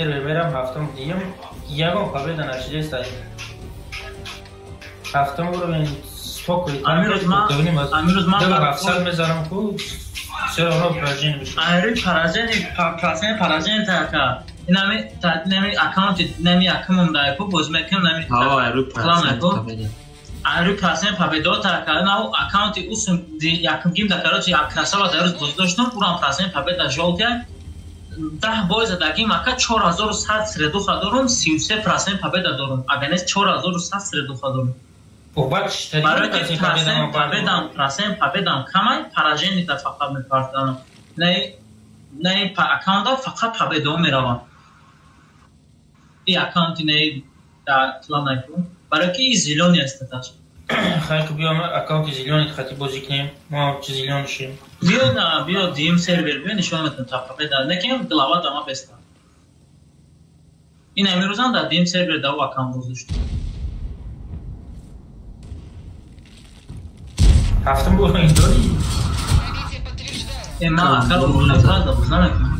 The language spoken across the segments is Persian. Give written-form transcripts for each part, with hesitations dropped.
сервер мерам ҳафтум диям ягон победа нашидеста ҳафтум уровень спокойно амирӯз ман 700 мезанам ку все равно поражение мешавад айри поражение така инами аккаунти нами аккаунт дай ку боз мекунам нами айри поражение победа така нау аккаунти усун яким да короче як красава дароз боз доштам урам поражение победа жолтя 10 бой задагим ака 4100 средуха дорум 33% победа дорум аганес 4100 средуха дорум برای که پرسیم پبیدم کمی پراژینی تا فقط میپردم نه اکاونت فقط پبیدم میروم این اکاونتی نه در طلا نکنم برای که این زیلونی است تاش خیلی که بیام اکاونت زیلونی خاطی بازی کنیم ما چه زیلون شیم بیا دیم سرور بیا نشون میدم تا پبیدم نکنم دلاوت اما بستم این امیروزم در دیم سرور دو اکاونت گذاشتم هفتم بود این داری؟ من اکر رو نفرد بزن نکنم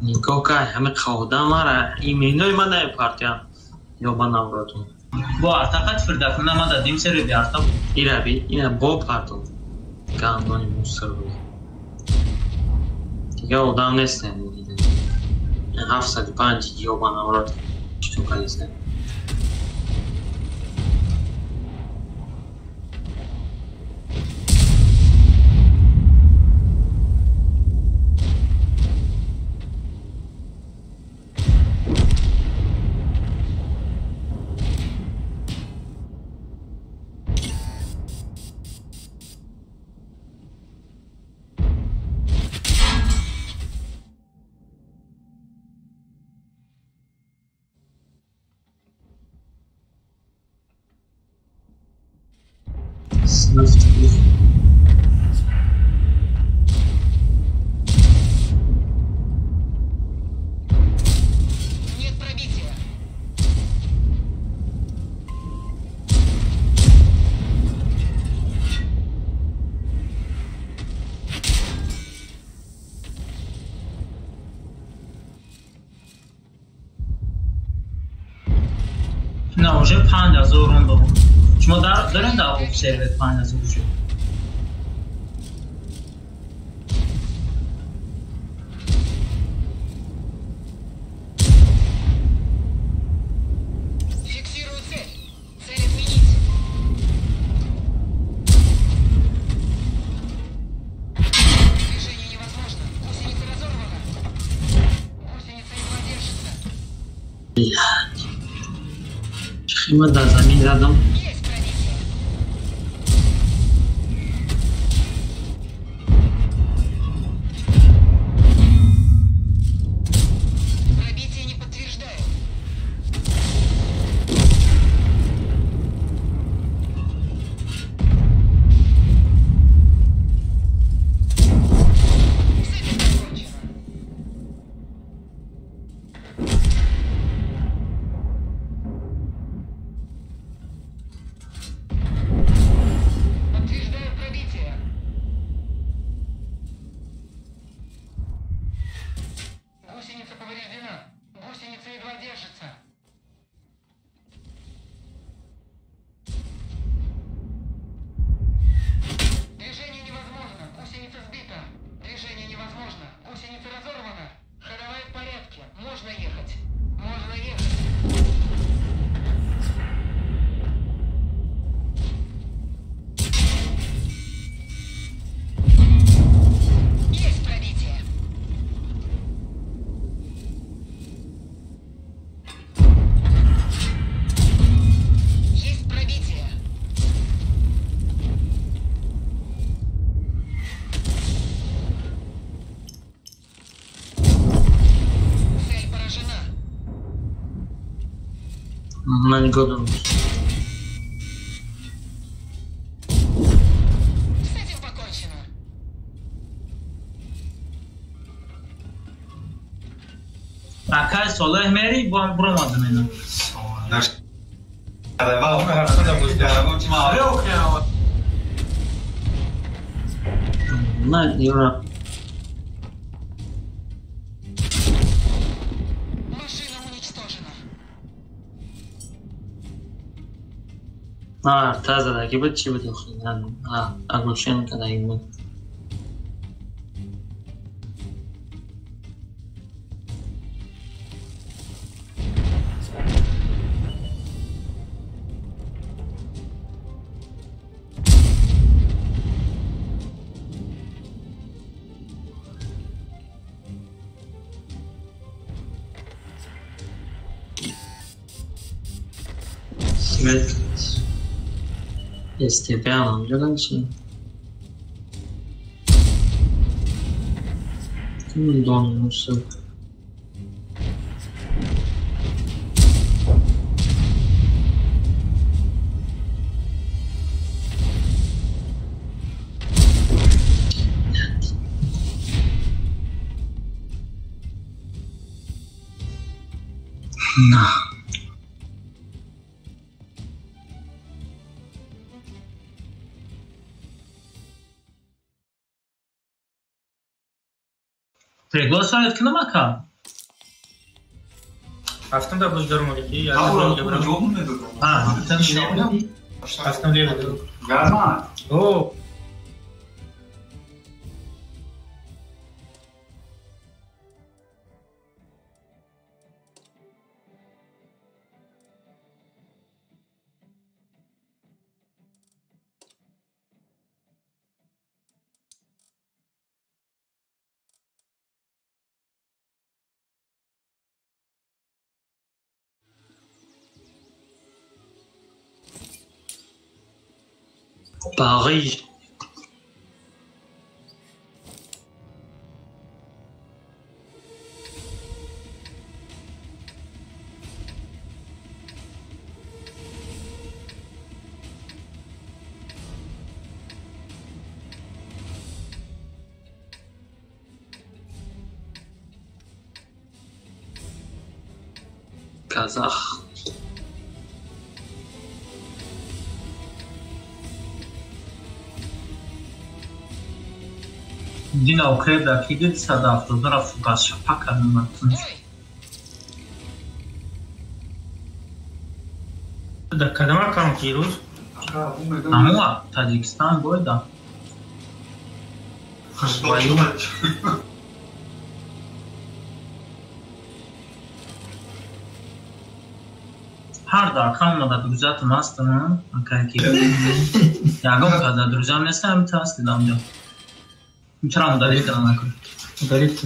نگاه که همه خوده مرا ایمینای من نای پارتیم یا من نوراتون با ارتقت فردکن من در دیم سر بیارتم ایره بی اینه با پارتون گندانی موسر بود دیگه آدم نیست نمیدیدن 705 یا من نوراتون چطور کنیسته نه уже 5000 рон дорум шумо дорем дар сервер 5000 шуд خیمه در زمین زدم من گفتم Акай солех мери бурам адамена. نه دیورم تازه که بود چی بود اگوشن که این بود استیپیان جدن چی؟ کمی دانموسه نه Приглашают к нам ака. Автом да будешь даром лети, я Або не брал. жодну не додому. Там не. Автом левый дорог. Гармат. О, باقی کازاخ Dina Ucraina aqui de Sadafto, Dora Fugas, Chapaka, no da kadama kam ki roz. Amua, Tajikistan, Goida. Har da kalmadı düzelt mastını, kanki. Ya gom kadar düzelt ne sen tasti damca. میتونم دلیل کنم نکنم دلیل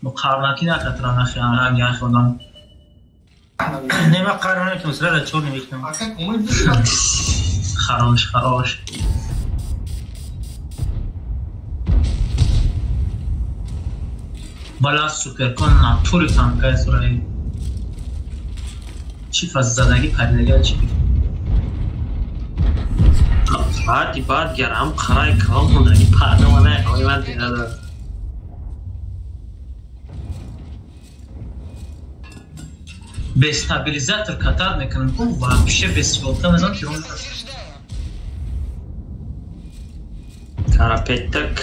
با قرنکی نکترم نخیان هنگی خودم نمه قرنه که مثلا را چور نمیکنم خراش بالا سوپر کن نطوری تنگه سرایی چی فاز زدگی پریدگی چی بید بعد گرم قرای کام مونگی پرده منه اوی من دیده دارم به استابیلیزاتور کتاب میکنم او вообще без филта не знам чего карапеттак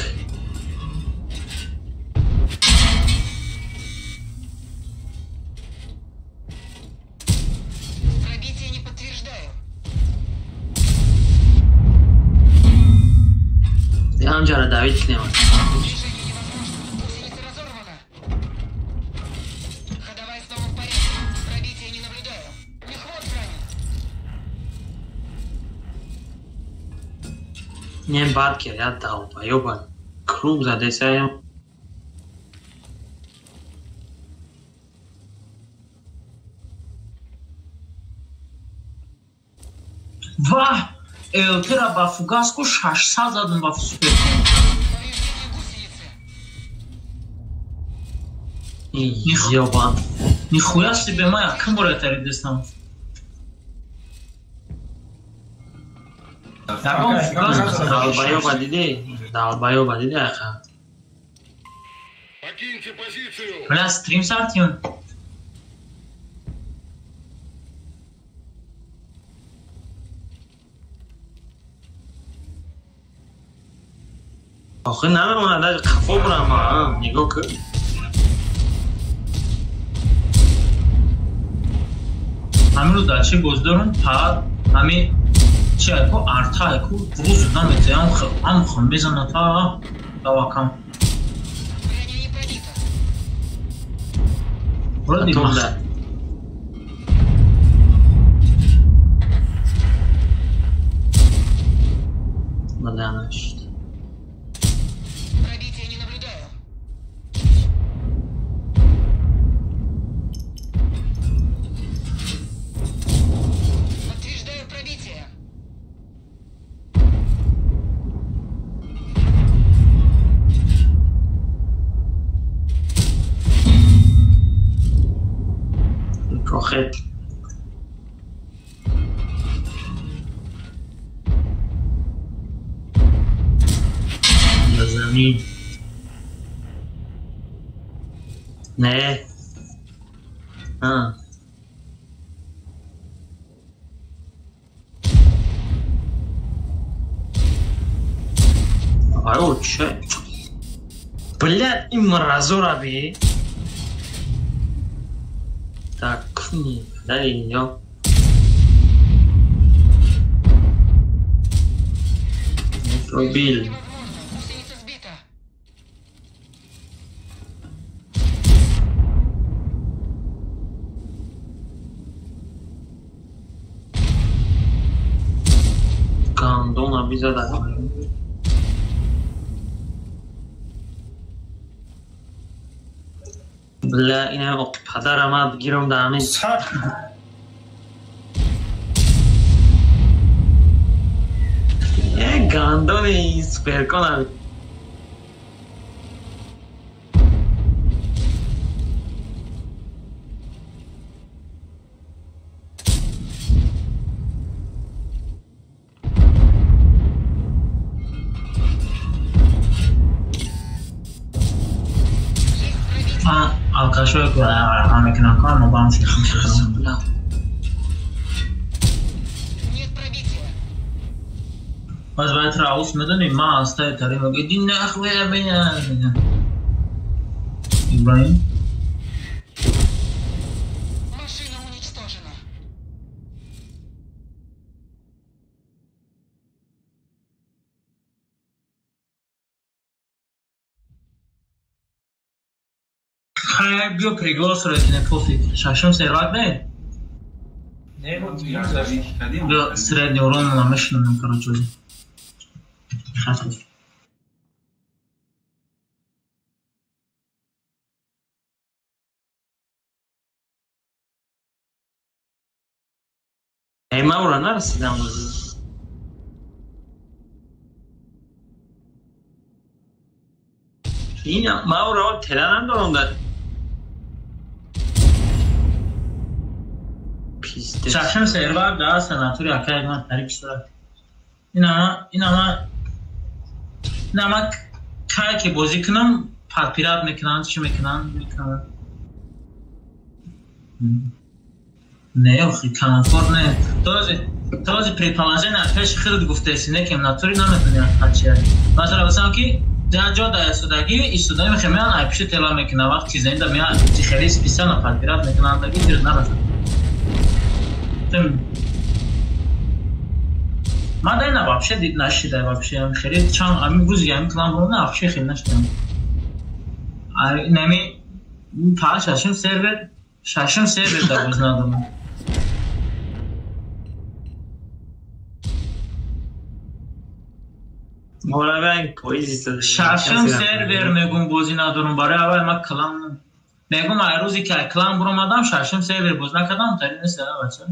همجا را دوید کنیم نیم بعد که یاد داو بایو با کروم زده سایم واه الترا با فوگاسکو 600 زدن با سوپر یوبان нихуя себе моя кому это редестан داو بایو با دیده اخواه бля стрим сартион آخه نمیمونه در قفا برم نگاه کن همین رو در چه بزدارم تا همین چه اکو ارتا اکو روز نمیته هم خون میزنه تا واکم برو دیگه Надо. Пробития не наблюдаю. Подтверждаю пробитие. Прохет. زمین نه آره چه بلد این مرزو را بی تاکنی در اینجا متروبیل Gandona bize de بله اینه پدرم ها بگیرم در همین یه گاندون سپر کنم Alkashoi kura amikna kan ma bam shi kham Нет пробития. az bayt raus medani ma asta tare mage din akhwe bina Ibrahim Машина уничтожена. بیا پریگلاس رو اتنه پوفید شاشم سیرات نه؟ نه بود بیرون زمین بیا سرد نیورون ملامش نمیم کرا جوزی خطف ای من اورا نرسیدم بازی این من اورا تلنم دارم در شاشم سیرات ده سناتوری اکای من تاریک سرد این اما کاری که بازی کنم پیرات میکنن چی میکنن نه اخی کانفور نه تازه پریپلانجه نتیش خیلی گفته سینه که ناتوری نمیتونی هرچی مثلا بسیم که در جا در استودگی استودگی میخوایم ای پیش تلا میکنه وقت چیزایی در میان خیلی سپیسیان پیرات میکنن داگی تیر نرسن من در این вообще دید نشیده вообще خیلی چند همین روز گیم کنم رو نه вообще خیلی نشیدم نمی تا شاشم سرور در روز ندارم مولا بینگ پویزی سده شاشم سرور میگم بازی ندارم برای اول من کلام میگم ای روزی که کلام برام آدم شاشم سرور باز نکردم تا این سر بچه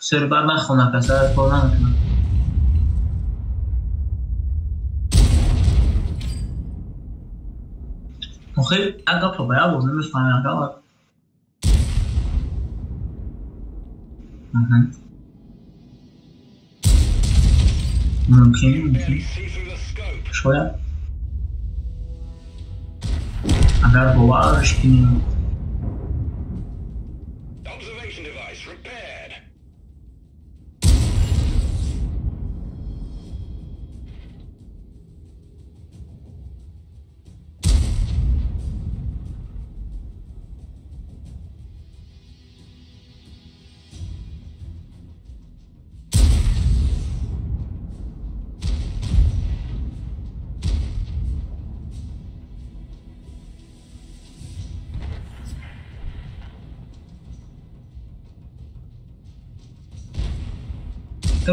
سرور نخونه کسر کار نکنم خیلی اگه پا باید بود نمیفهمم اگه ممکن شاید اگر باورش کنیم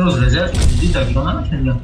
روز رزرو جدی تکرار نمی‌کنم.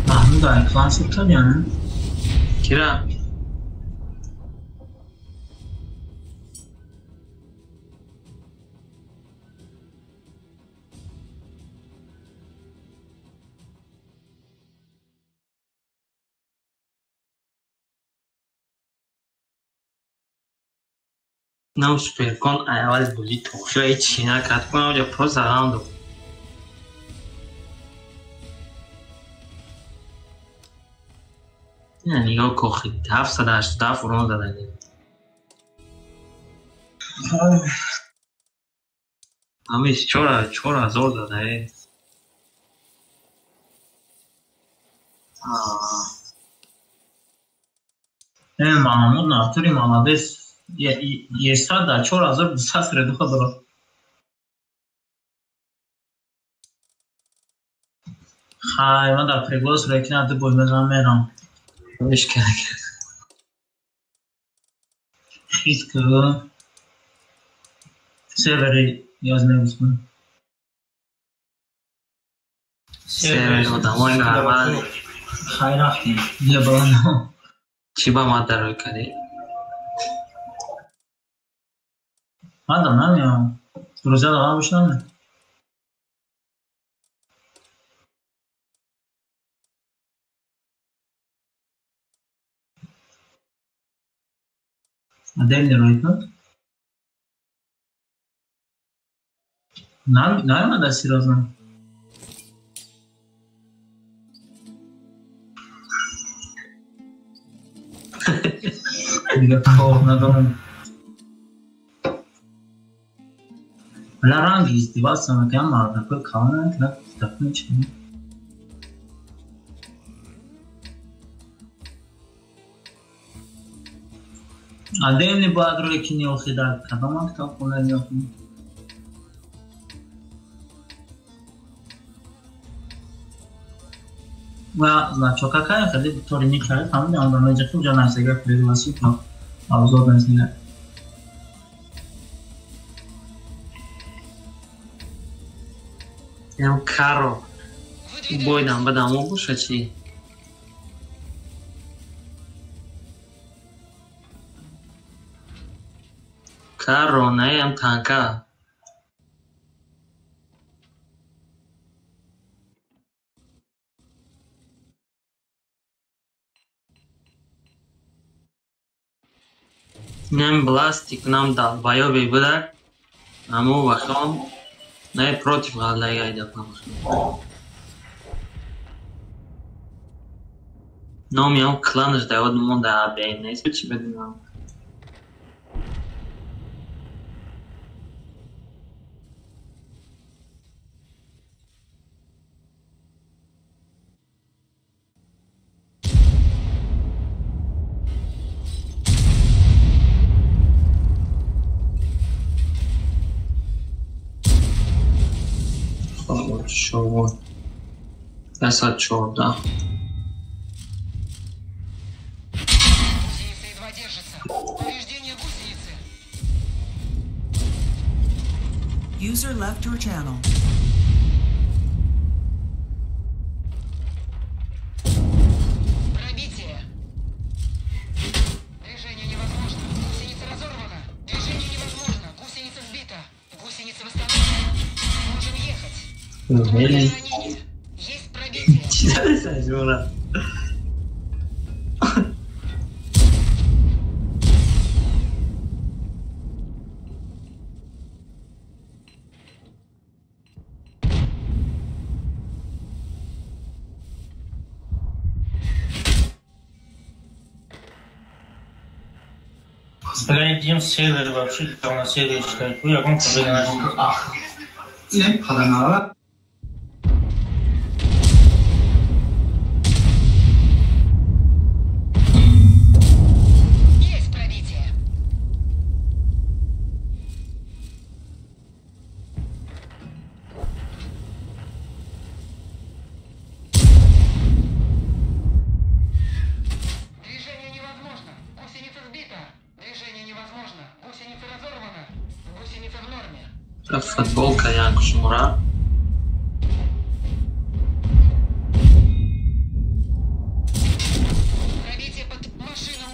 محمود کلاسیک کنیم. کیرا não super con اول بولی توشو ای چینا کات کنم یا پروز راوند نه نگاه کوخی 787 فرون زدن همیش چورا زور داده محمود نفتوری молодец. یه ساعت در 4200 ردوخه داره. خیلی من در پریگوز ریکنه عده بول بزنم میرم. مش کرد خیز که سیوری یاز نمیسکن سیوری آدم های نرمال خیلی رفتیم یه بلانو چی با مادر روی کردی؟ من دارم نمیم روزه دارم بشنم Ademle roitno? Naravno da si razumem. Никакого надо. لا رانجي издеваться на камеру, такой калан, так ничего. آدم باید روی کنی اوخی در کدام هم کتاب خونه نیافتیم و زنچوکا که خیلی طوری میکرد همون آن اینجا خوب جا نرسیگر پریواسی تا آوزار بنزینه یم کارو بایدم بدم او باشه چی؟ Carro, ne am tanka. Nem plastik nam dal bayovi budak. Amu bakam ne protiv halaya yapam. No miał klan, że da od munda abe, ne ispeći bedino. شما بسات 14 Гусеница едва держится. Повреждение гусеницы. User left your channel. Пробитие. Движение невозможно. Гусеница разорвана. Движение невозможно. Гусеница сбита. Гусеница восстановлена. Можем ехать. Really? Есть пробитие. Читали сажура? Найдем сервер вообще, там на сервере читать. Вы аккаунт Yine kadınlara Есть пробитие. Движение невозможно. Гусеница сбита. Движение невозможно. Гусеница разорвана. Гусеница в норме. Футболка Янг Шумура. Пробитие под машину.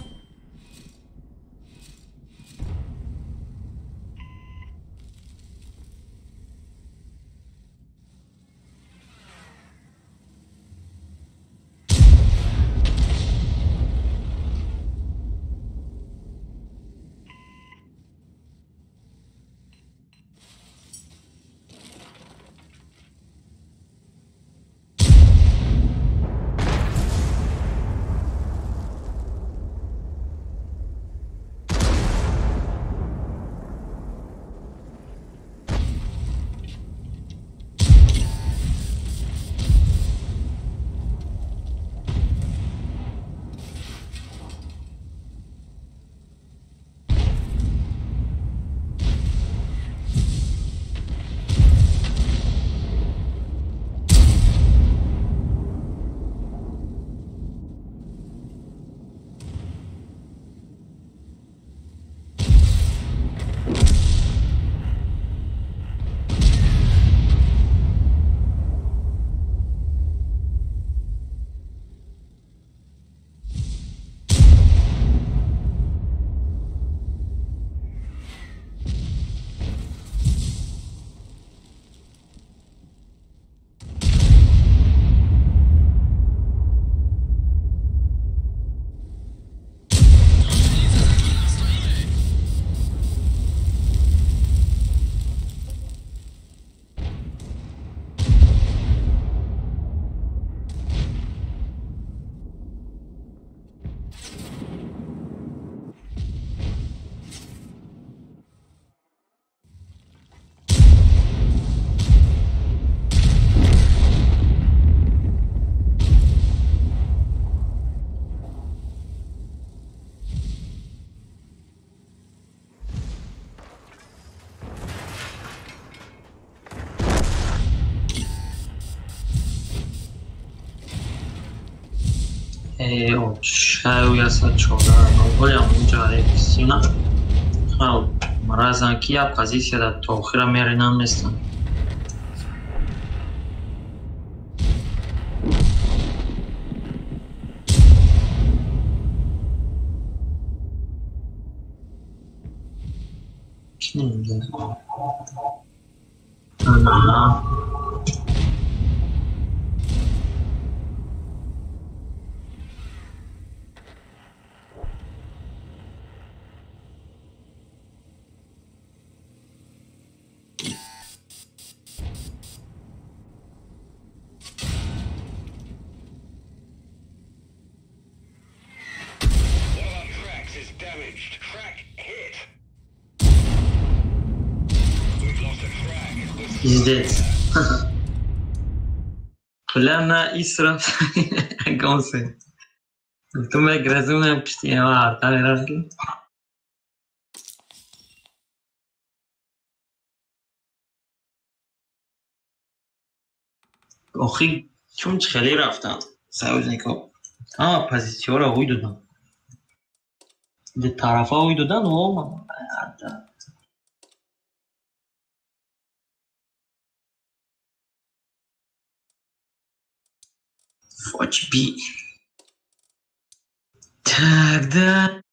شاید اصلا چهار نوبل هم اونجا سینا خب مرازن کی اب позиция да то охира меринам нестам Пиздец. Плана Исра Гонсе. Tu me грозумная птица, та разги. آخی چون خیلی رفتم سعودنیکا پازیتیو را هوی دادم ده طرفا هوی دادن و فاچ بی تگ ده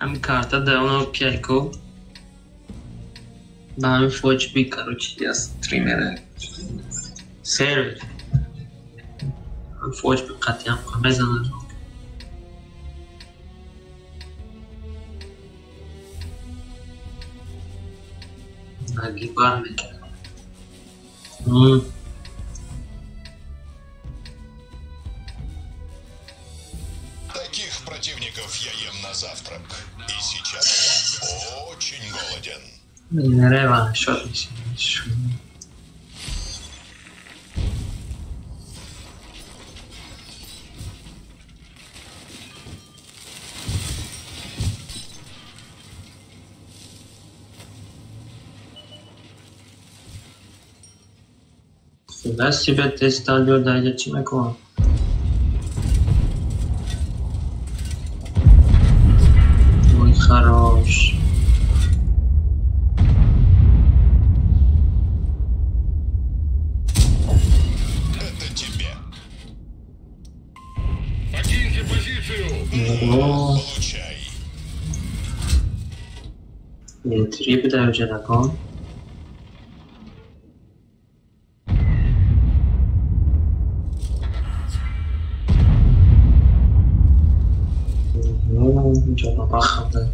همین карта давно пяйко ба ҳамин фоҷиби короче аз стримера сервер фоҷиби қатъиан мезанад нагибар мекард Таких противников я ем на завтрак. И сейчас очень голоден. нереван шод мешин Дасти себе тестал дайде чӣ мекунам? Ой, хорош. Это тебе. Покиньте позицию! Ого. Получай. Три بدهیم جنگان جانا بخنده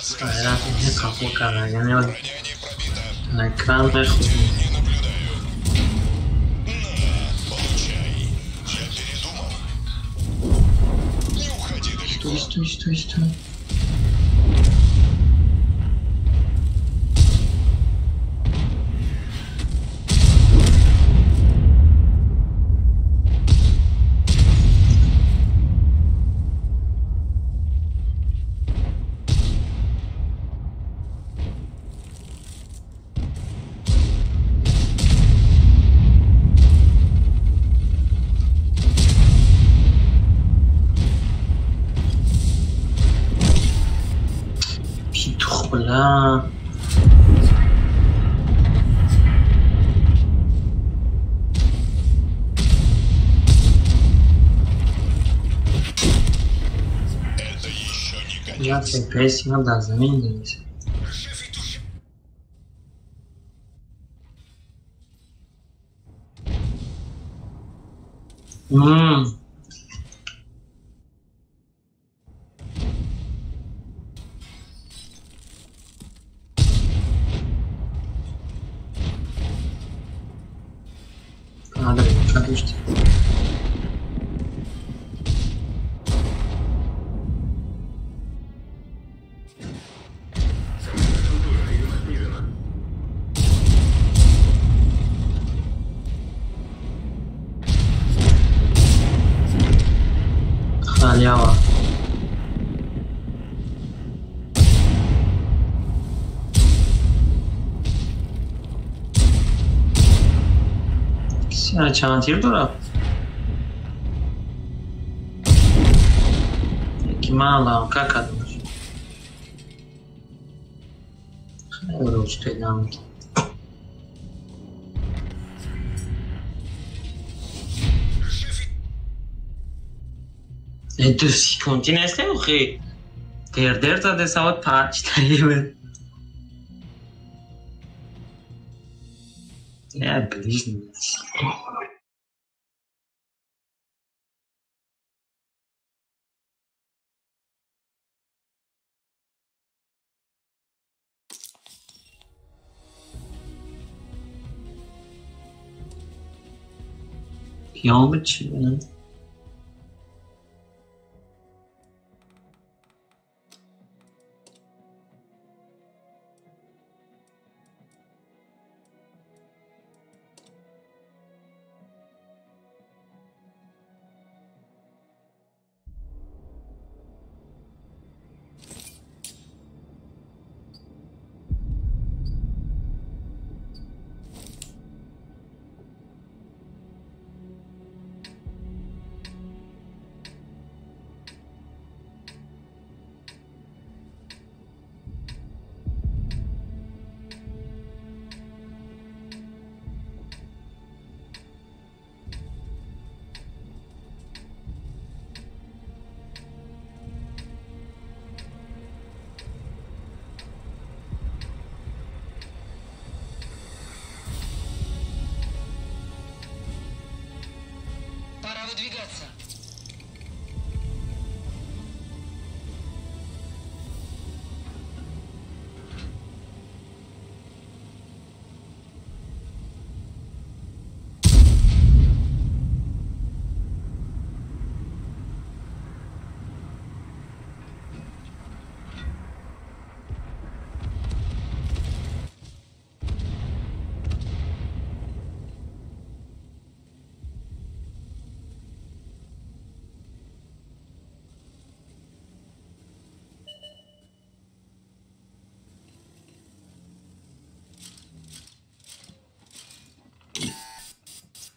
Скайрат не капу кара, я не Броня не пробита. на экран нахуй. Не наблюдаю. На, получай. Я передумал. Не уходи далеко. Стой. Бля. Это еще не Я конец. цепляюсь, надо заменить. Надо подушки. Халява. چند تیر دارم یکی من الان که کدومش خیلی روش پیدا میکنم دوستی کنتی نسته بخی در تا ده سواد پرچ تاییبه نه بلیش نیست پیام چیه؟ Пора выдвигаться.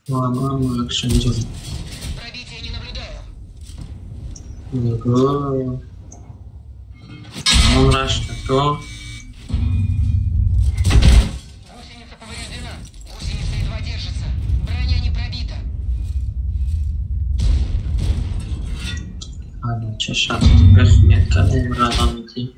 Мама, акшен джон. Пробития не наблюдаю. Него. Он рашта то. Гусеница повреждена. Гусеница едва держится. Броня не пробита. Ано чашат бехмет кадем равамити.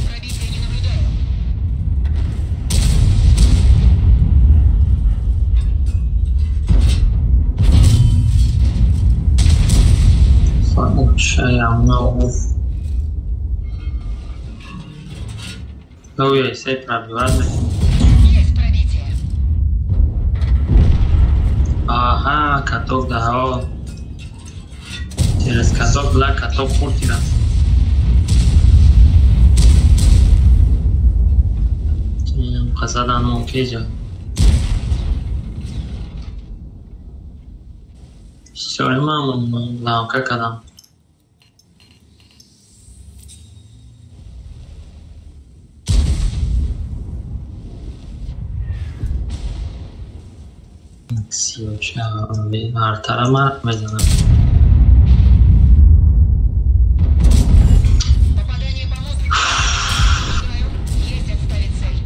Пробития не наблюдаю. Шаям нау. Ой, сей пробивает. Есть пробитие. Ага, каток да. Через каток бла каток куртира. Казадан монкежа. Все, мама, ла, как адам. برتر مرد میزنم Попадание по воздуху. Наблюдаю. Есть отставить цель.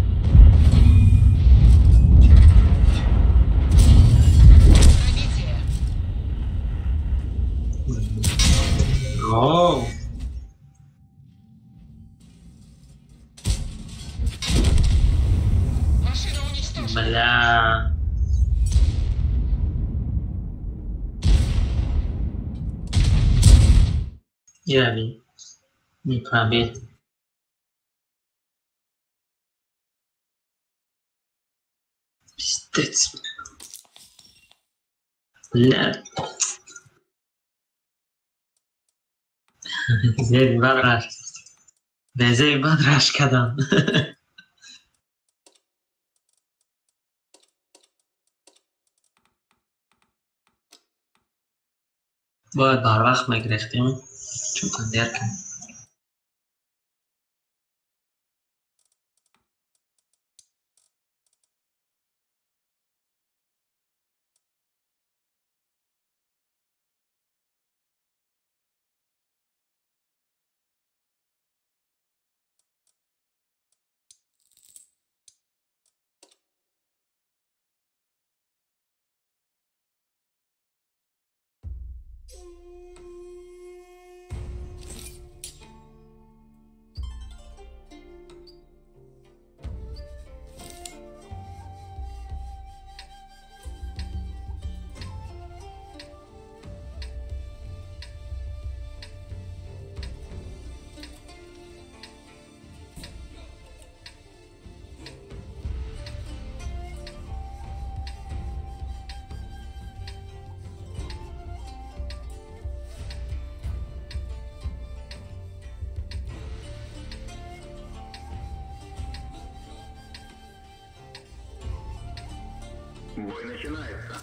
Пробитие. اوه Машина уничтожена. بلا يعني مقابل بستت لا زي بدرش زي بدرش کدم باید بر وقت مگرفتیم چون کندیر کن Бой начинается.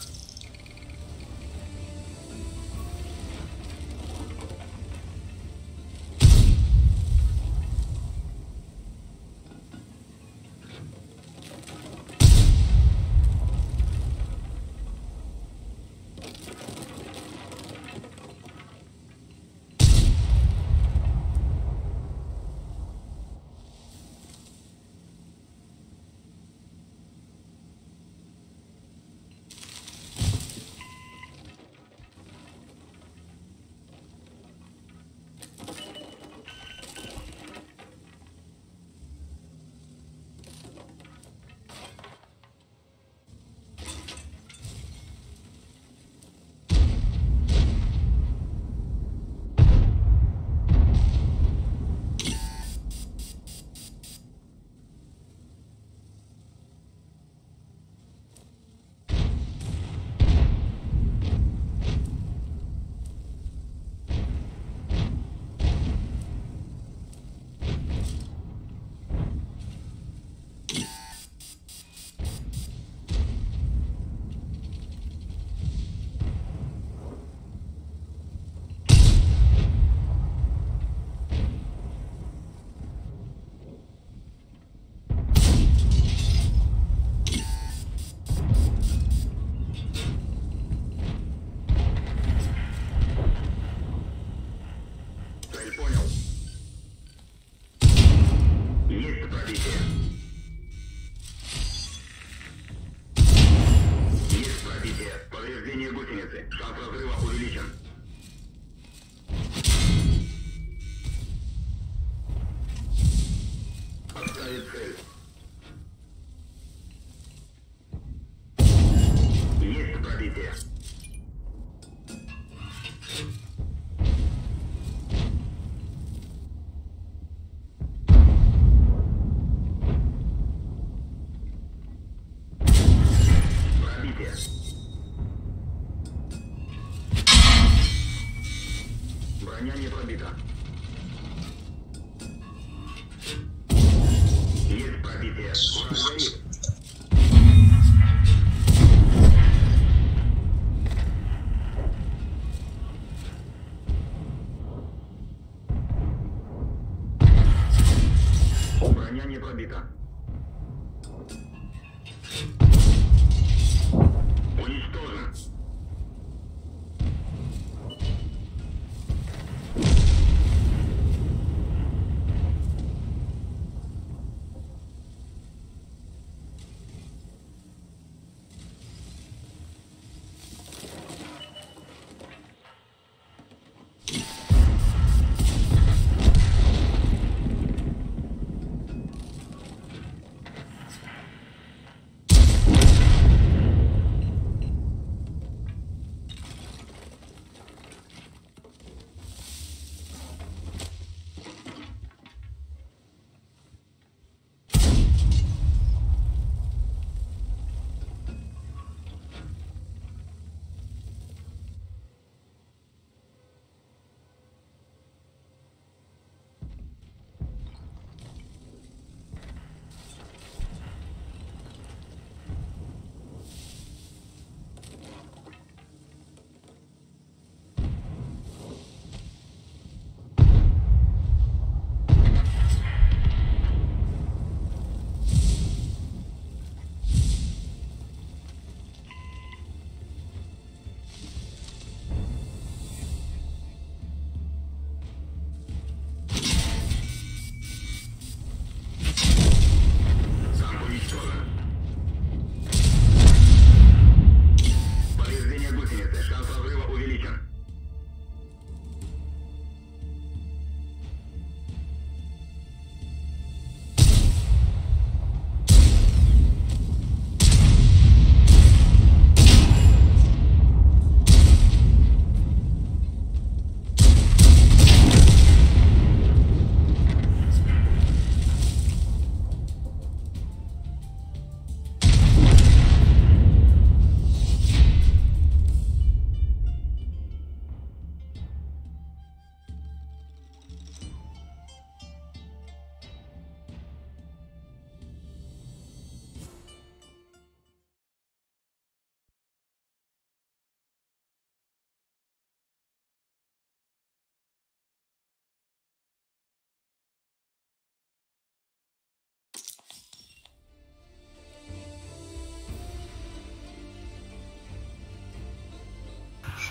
Шанс разрыва увеличен. Отставить цель. Есть пробитие. Броня не пробита. Есть пробитие. Враг горит. Броня не пробита. Уничтожен.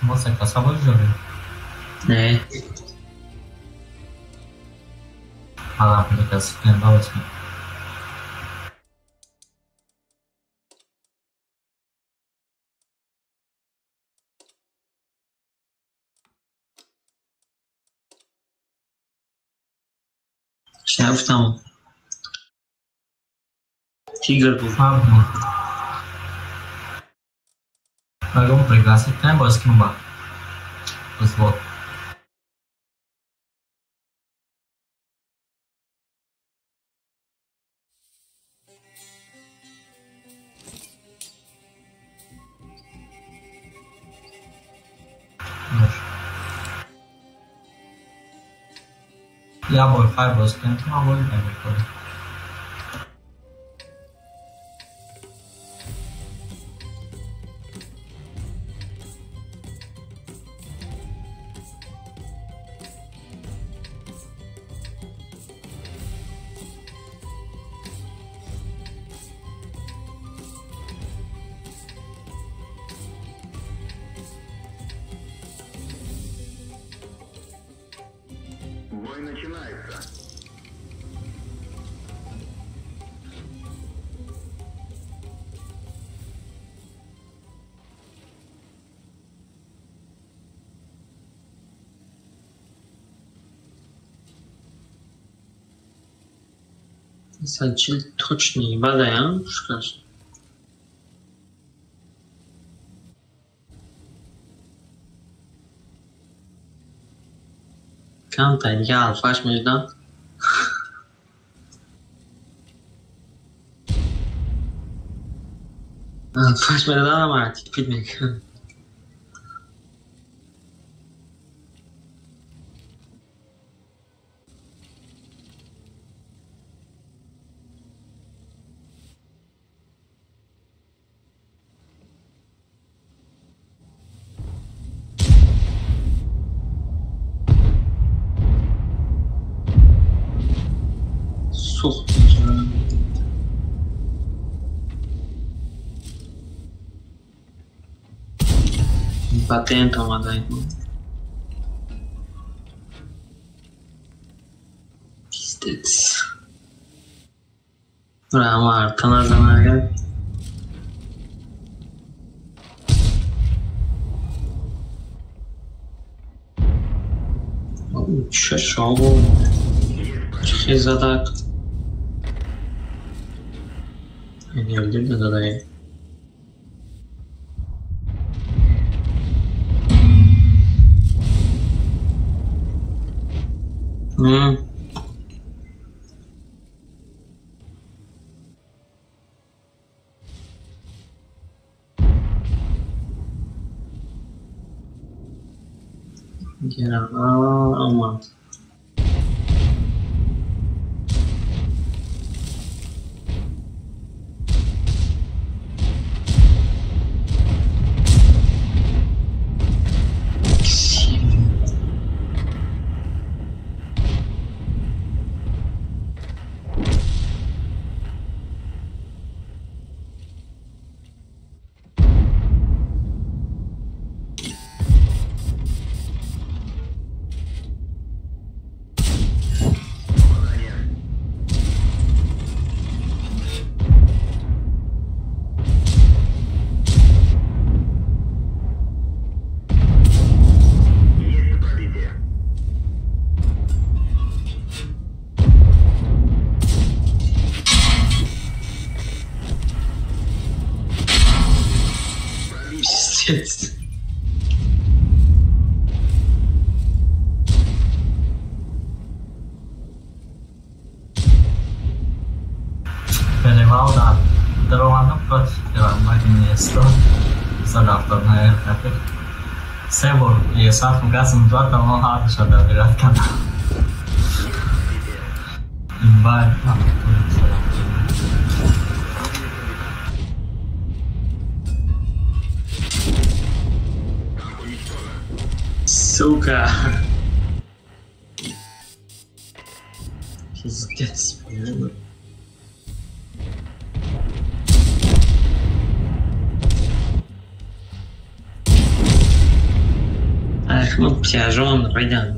Você caçava o jogo. Ne? Hala aplikasi kendi alırsın. شفتم تیگر بود. Agora vamos pegar esse tempo, acho que não vai. Os votos. Ya boy, faz bastante, mas vou entender depois. Бой начинается. Сачил точный бадаям, шкаш. Кам тайга алфаш междан. Alfaş междан ama artık bilmek. Soğuk. Patente omadaydı. Pistet. Ama artana zaman gel. چه شاگو چه زدک این öldürdü de dayı. Gel aman. Shit. Peleval da trovando proč máquina esto zadávtorné efekt. Sebor je sám gazem zlata mohla šada vyrat kanál. Imbaj na Сука. Пиздец, блин. من پیاژون ریدم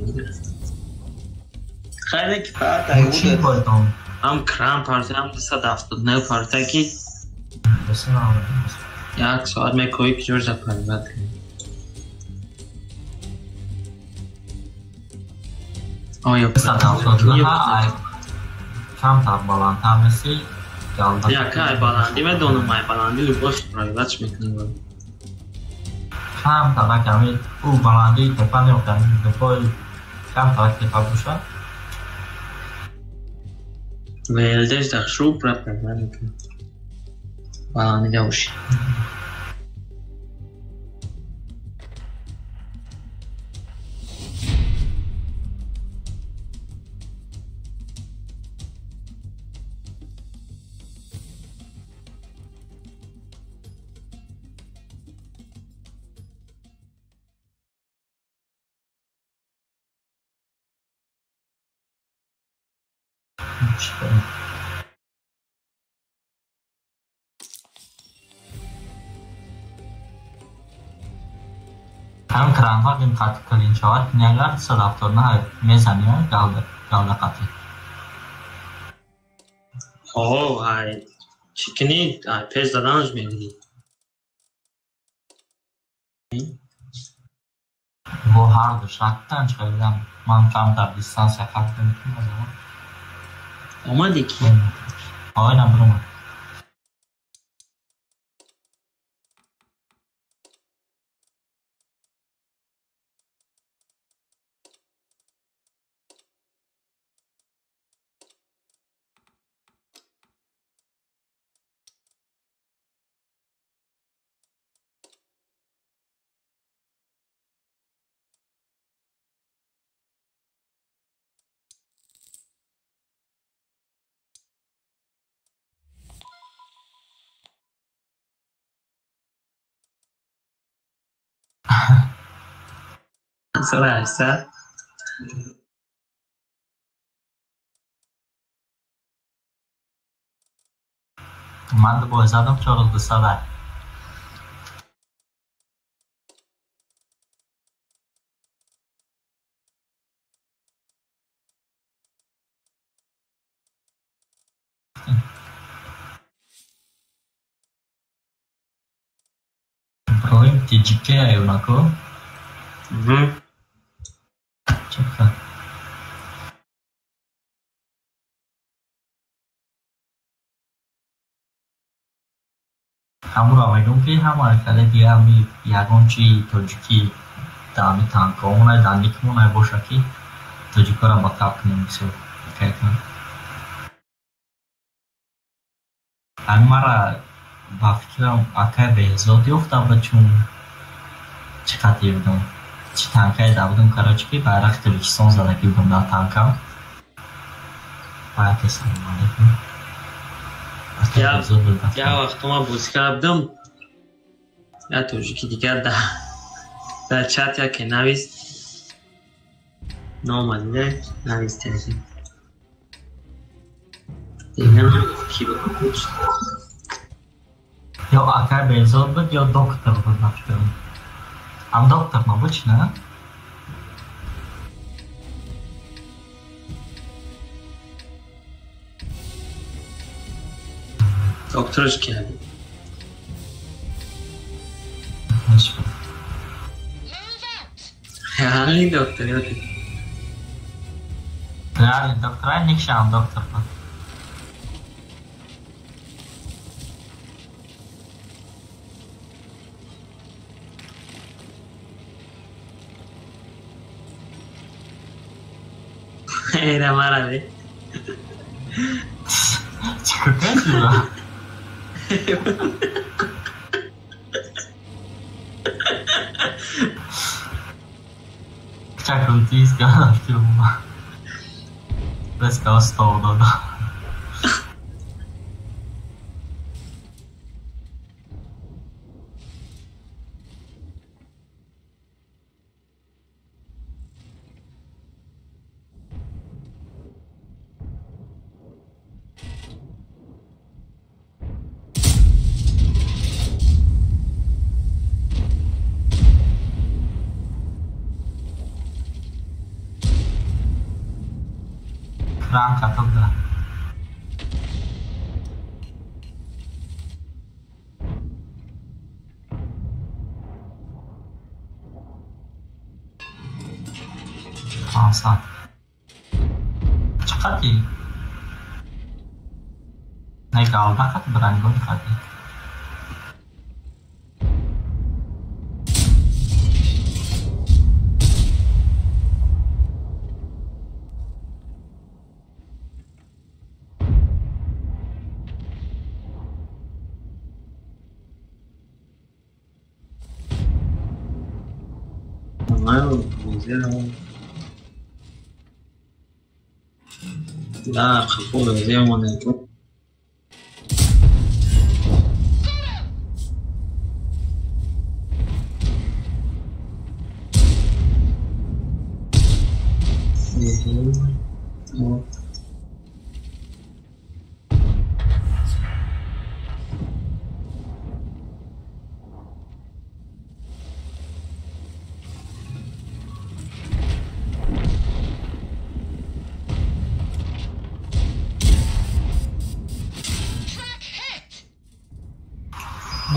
خیلی که فقط چی بایدم؟ هم کرام پارتی هم 279 پارتی که بسیار یک ساعت میکوی که جور زپنبت کنیم آیا 279 کم تر بالانتر میسی یک های بالندی میدونم های بالندی لباش پرایوتش میکنیم کم تر کمی او بالندی تپا نیوکن دفعه کم تر تپا بوشه ویلدش در شروع پرپ میکنیم بالندی دوشی هم کران ها دیم خط کلین شود نیاگر 279 میزنیم گل قطعی اوه های چکنی پیش دادنش میگیدی و هر دوش رکتن شدیدم من کم تر دیستانس یک خط کنیم اومدی کی؟ آقای نبرومد سرعه هسته من دو باید زدم 400 Probabil TGK hai una co? Cerca. همون میدونم که همه کله دیگه همی یکون چی توجیکی دامی تانکامونه دانیکمونه باشه که توجیکا را بطاق کنیم سو که کنم همه را با فکرم اکای بهزادی افتاده چون چه خطی بودم چه تانکای دا بودم کراچی که برای تلویزیون زده که بودم دا تانکا باید کسی نمانده کنم یا وقت ما بوزی کردم یا توجیکی دیگر در چت یا که نویست نامده نویست تنزیم دیگه نمیدونم کی بکنم یا اکای بهزاد بود یا دکتر بود نفکرم هم دکتر نبود چی نه؟ دکترش کردی یعنی دکتر یادی یعنی دکتر های نیکشه هم دکتر بود ایره مرا بی چکو کسی با چکو تیز کردم که اومد بس که استاو دادم رنگ کتاب ده آسان چقدری؟ نگاه نکت برنگون خدی لا خفوه زي ما نقول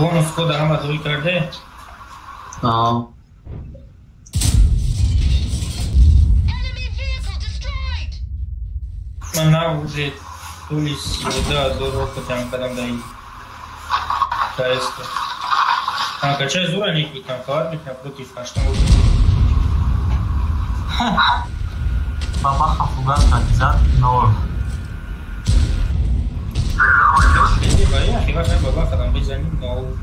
بونوس کد احمد روی کرده؟ آه من نبوده طولی 13,000 رو کتم کدم دهی دایسته kanka ce zura ne ki kanka var mı protiv kaçtım oldu baba hafugat kadizat nor Dedi bayağı akı var ben baba kadam bezanim ne oldu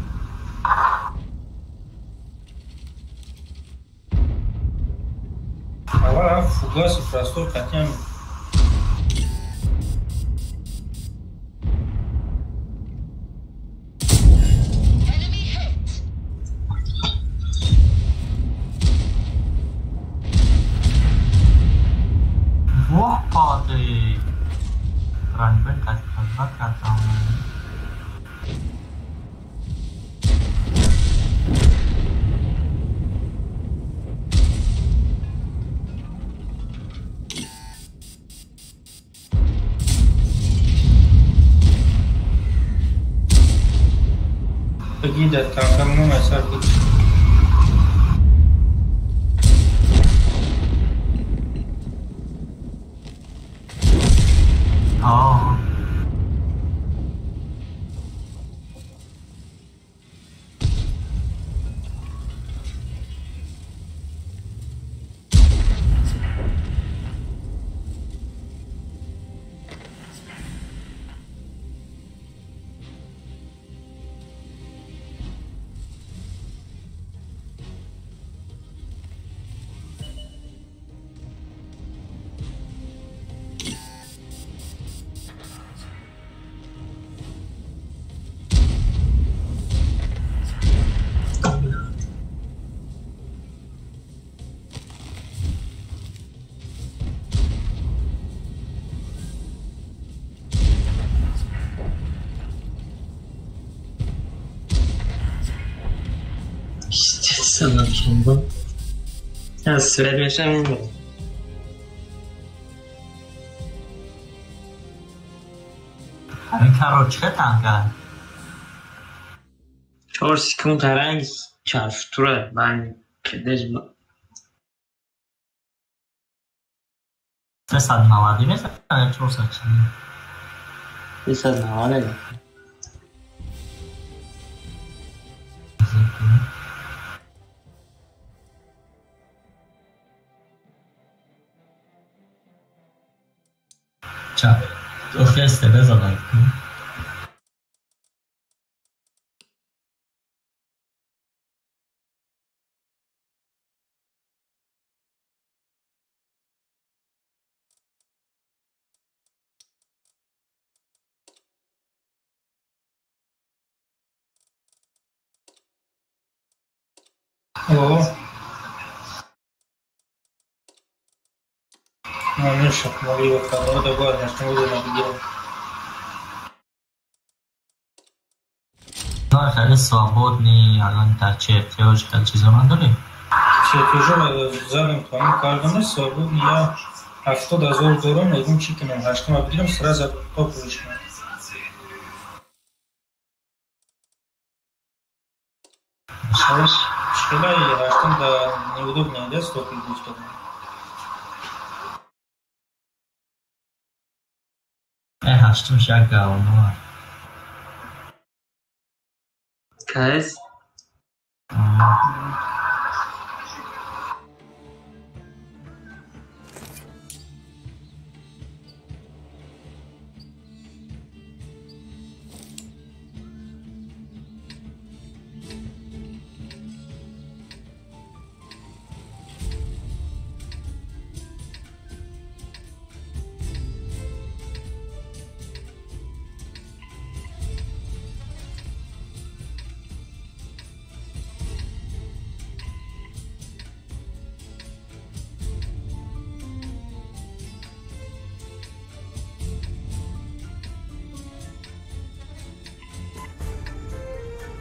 Ava fugas frastor katyam Wah pati Ranben kasih kata Pergi datang kamu masa itu Oh Sana sonunda ya söylemişim mi? این کارو چه تنگه؟ 4 sekund herhangi çarpıştıra ben kedecim. 390 میزنه 400 Lisad navale. Čak, to jeste bez odajku. Ну, могли вот кого-то главное, что мы будем делать. نه خیلی свободný, الان در چه احتیاج خیلی چیزا من داری؟ Все, ты уже задом твоим каждому свободный, я 70,000 دارم میگم چی کنم 8 ما بگیرم сразу попробуешь. Шкала или 8 да неудобно, да, стопы будет. هشتمش یک گوانه کس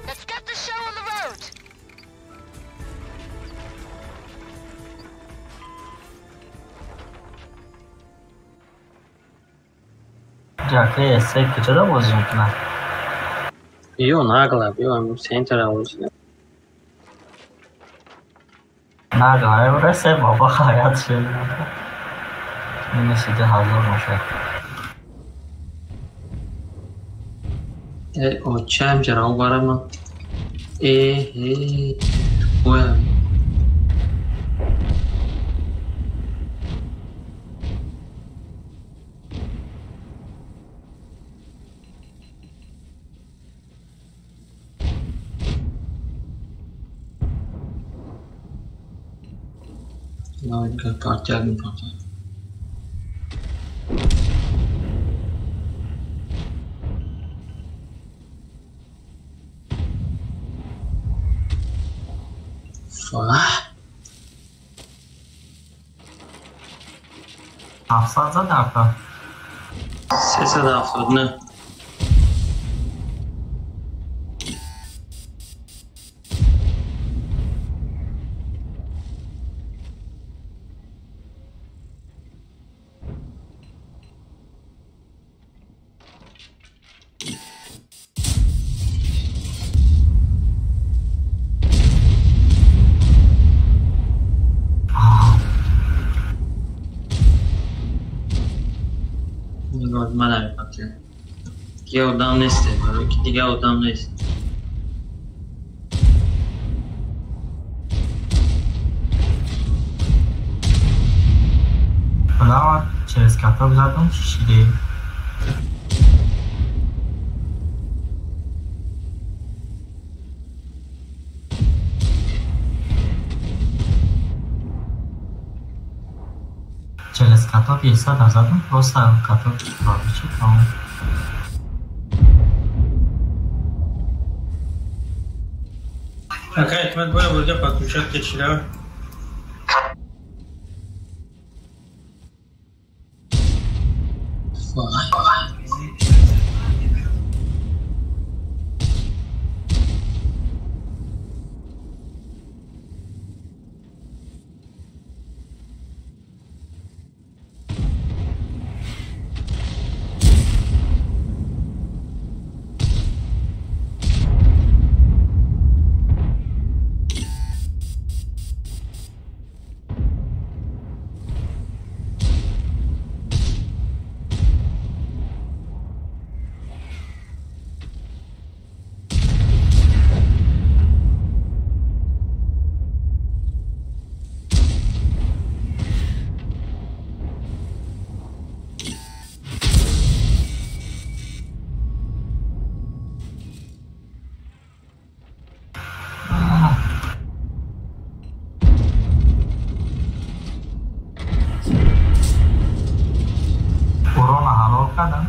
Let's get the show on the road! جاکه استیک کجا بازی میکنن Yo, nagla, yo, center olsun. نه گاهی برسه بابا خواهد شد این نسیده حضور باشه O çem cera var ama. Well. Harika parçalı parça. Fah. 700 زد حرفا 370 ne? من نمی‌فهمم که آدم نیسته برای که دیگه آدم نیست حالا چه از کتاب زدم چی شیده چهل کتاب یه صد زدم راست کتاب رابطه چی کنم Какая твоя более будет подключать к чилю? کرونا حلال کردم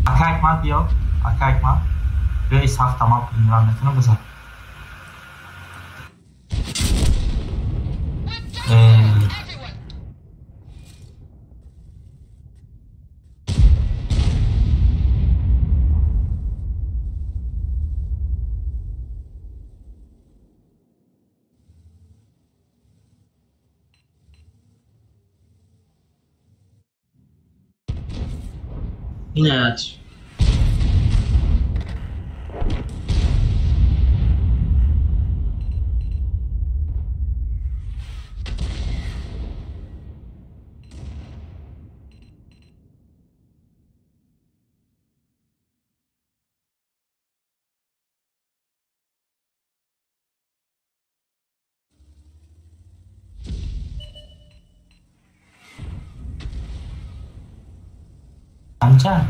اکا حکمت بیا Akak mı? Böyle saf tamam rahmetine güzel. Everyone! İnat. Amca.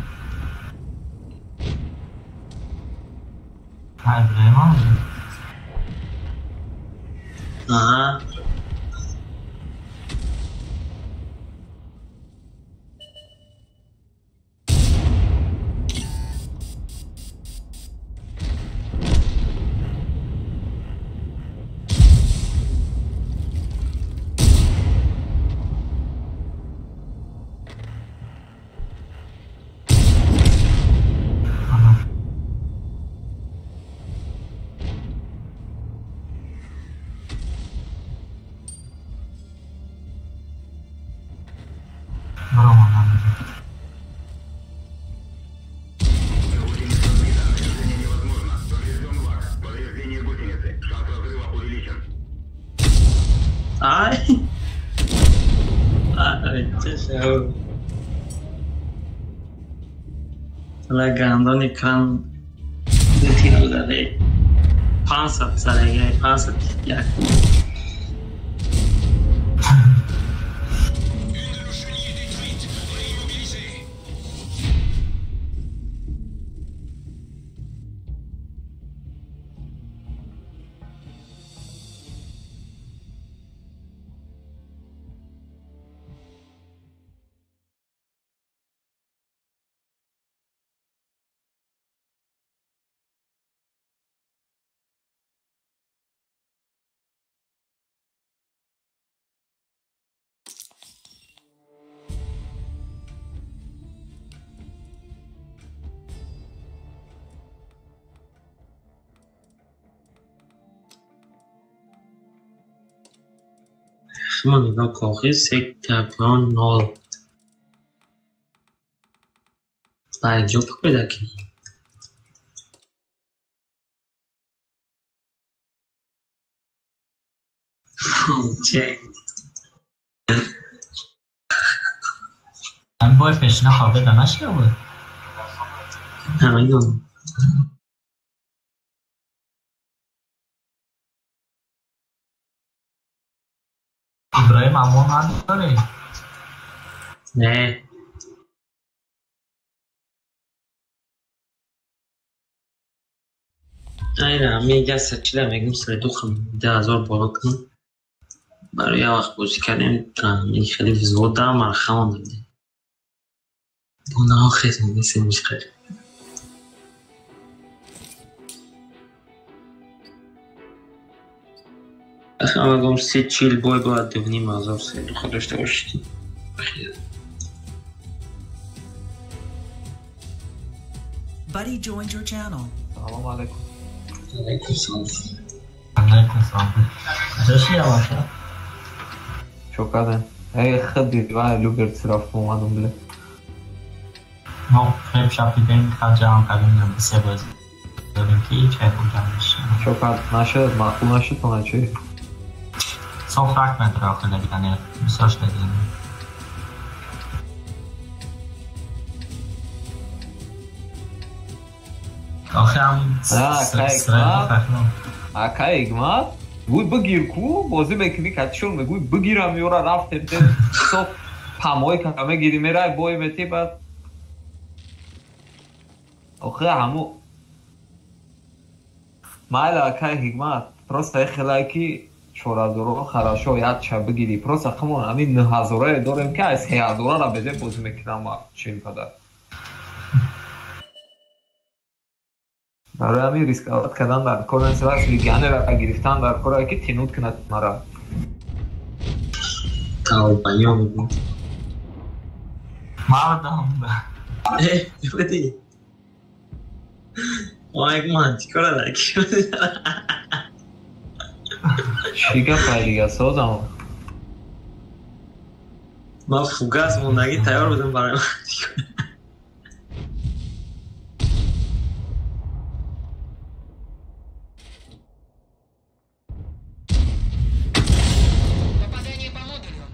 Ha, buraya mı aldın? Aha. Bravo lan. Гусеница сбита. Движение невозможно. Поврежден бак. Повреждение гусеницы. Шанс разрыва увеличен. Ay. Ay, çeşe. La gandon ekran detino dade. Pansat sarege, pansat yak. شما نگاه کاغذ یک تپان نال تعجب پیدا کنی چه Ben boy peşine kavga demez ki bu. همین İbrahim amon نداره. نه aynen میگه سچیله میگم سر دوخم 10,000 بالا کن برای یه وقت بازی کردیم این خیلی زود دارم من خواهم دیده بونه ها خیلی نیستی میشه خیلی اما گم 340 بای باید 2,500 سر دوخم داشته باشید خیلی Buddy joined your channel. سلام علیکم. علیکم سلام Aleyküm selam. Caşı yavaş ya. شکرم. ای خیلی دیوار لوبر طرف اومدم بله. No, hep şapideyim kalacağım kalınca bir sebep. Dedim ki hiç hep uğramış. شکر نشد مخفول نشد تو چی؟ Son fragment hakkında bir tane mesaj dedim. آخرم اکای گمات گوی بگیر کو بازی بکنی کاتشون میگوی بگیرم یورا رفت ترته صبح پاموی کامه گیری میرای بوی متی بعد آخه همو مالا اکای هیگمات просто خلاکی چورازورو خراشو یاد چه بگیری просто خمون همین 9,000 دارم که از 10,000 را بده بازی میکنم چین پدر برای همین ریسکات کردن در کار مثلا لیگن را گرفتن در کاری که تینوت کند مرا توبه میگم مردم بودی یک منطقه را لکی چی گفت دیگه سازم ما فوگاس موندگی تیار بودم برای منطقه Попадание по модулю.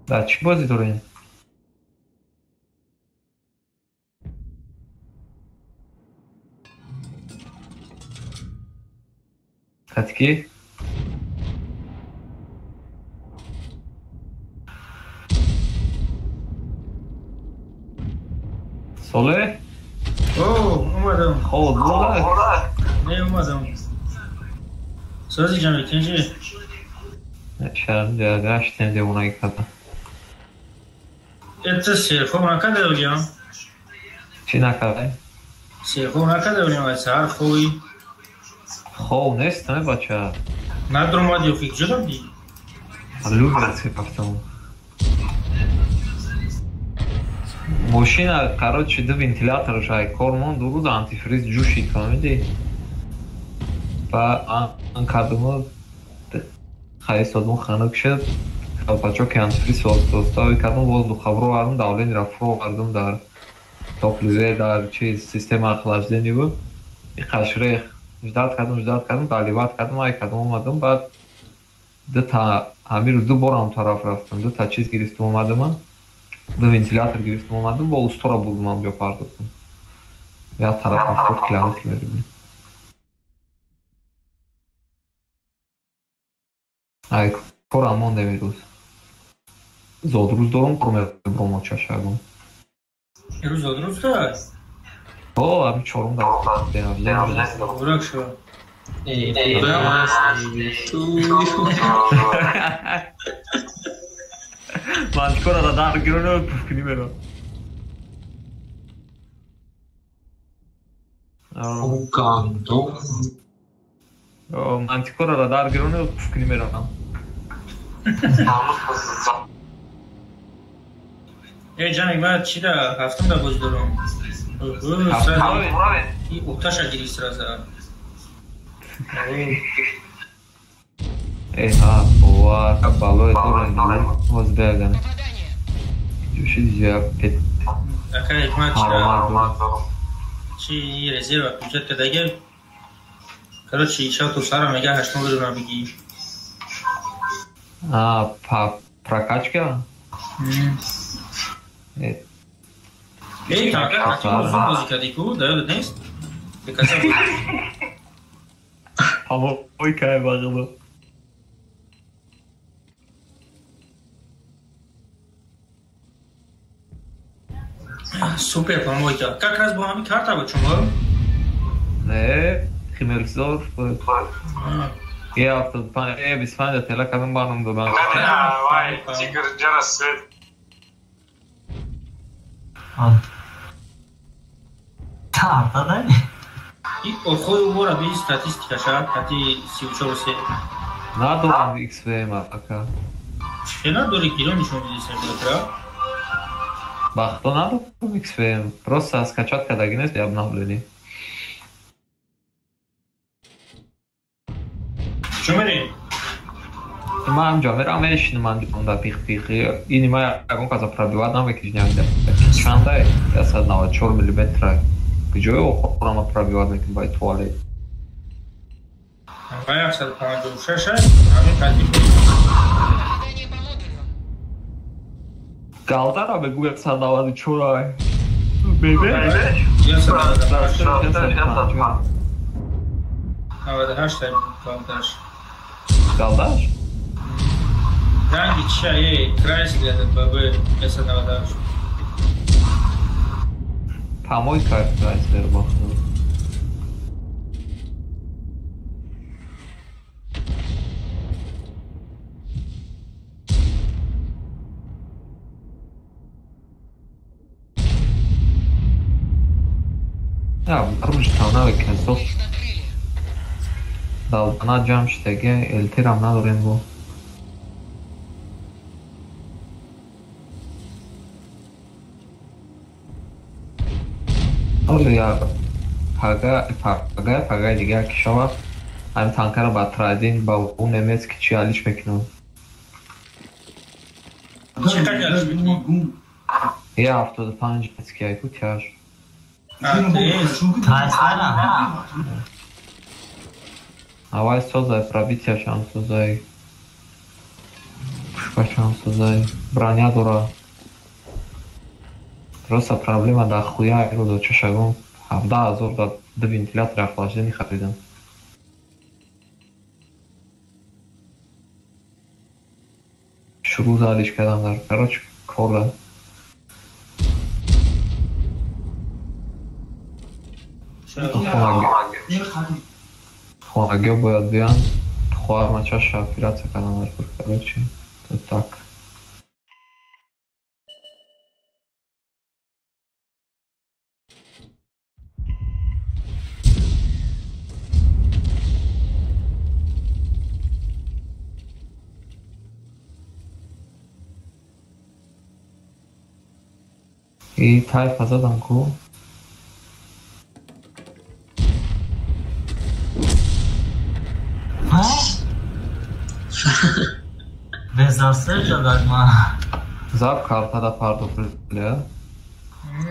در چی بازی دارین؟ تتکی؟ ساله؟ اومدم خود بوده؟ نه اومدم سازی جان کنجی شرم گشتیم دیوونه کردم ات سیرخو نکرده بودیم چی نکرده؟ سیرخو نکرده بودیم از سهر خوی خوب نیست نه بچه ندارم باید یو فکر جلم دی لوب رسی پفتم ماشین قرار شده ونتیلاتورش های کار موند دو روز آنتیفریز جوشید فهمیدی و آن کردم خیلی سادون خانه شد بچه که آنتیفریز واسطه کردم باز دو خبرو آردم دولین رفرو آردم در توپ لیزه در چیز سیستم اخلاصدنی بود این قشره جداد کردم دلیوات کردم های کردم اومدم بعد دو تا همین رو دو بار هم طرف رفتم دو تا چیز گرفتم اومدم دو ونتیلاتور گرفتم اومدم با استورا بودم هم بیا پرداختم یا طرف 70 کیلومتر میریم ای کار هم مونده میروز زود روز دارم کرمه برومو چشگم روز روز دارد اوه همین چارم دارم برک شو منطقه را در گرونه پفکنی برم منطقه را در گرونه پفکنی برم ای جانگ من چی دا هفتم دا بازی دارم این اوتاش اگری سرازه ای ها بوا بالای دارم باز بگم جوشی دیگه پت اکای اکمت چی دا چی رزیرو پیچت که دیگه کرو چی شاو تو سارا میگه هشتم برو نبیگی прокачка ای تاکه حتی موزون بازی کردی کو دایود نیست بکسا بود همه که باقی سوپر помойка. Как раз была карта, почему? Не, Химерзор. Я без фана тела кадам баном додам. Давай, тигр джарас. Та да. И охой бора би статистика ша, кати 34 Надо XVM ака. Чена дори кило нишон миди сервера. Бахто надо XVM. Просто скачать кадагинес и обновление. Что мери? Мам, джа, мерам мешин ман диконда пих. Ини ма агон каза пробивать нам экижняда. Чанда я саднава 4 мм. Где его храма пробивать на кибай туалет. Ага, сад помогу шеша, а мы кадик. Попадание по модулю. Галдара бегу саднава чурай. Бебе? Я саднава. А вот хаштаг галдаш. Галдаш? Ранги чай, крайс где-то бабы, я саднава даш. Помойка крайс вербахну. Ya ruj tana kesos Их накрыли. dalbana cam iştege eltiram nadorin bu. Olu ya paga دیگر که شما همین تانکر رو بطردین با اون نمیز که چی حالیش بکنم چقدر جلش میکنی؟ یه 75 اسکی بود کش تیز Давай создай пробитие шанс создай. Пушка шанс создай. Броня дура. Просто проблема да хуя иру до чашагон. 17000 до вентилятора охлаждения خریدم. شروع زدیش کردم در کراچ کردم. خواهگه باید بیان خواه مچه شفیرت کردم در کراچی. تو تک. ای تایف زدم کو Bezasır çalarma. Zap kartada pardon bile.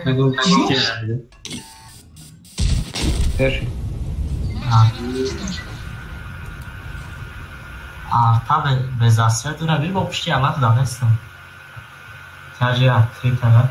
بگو چی کرده Her Tabi bezasır dura bir bu pişti ama da nestim. Tercih 3 tane.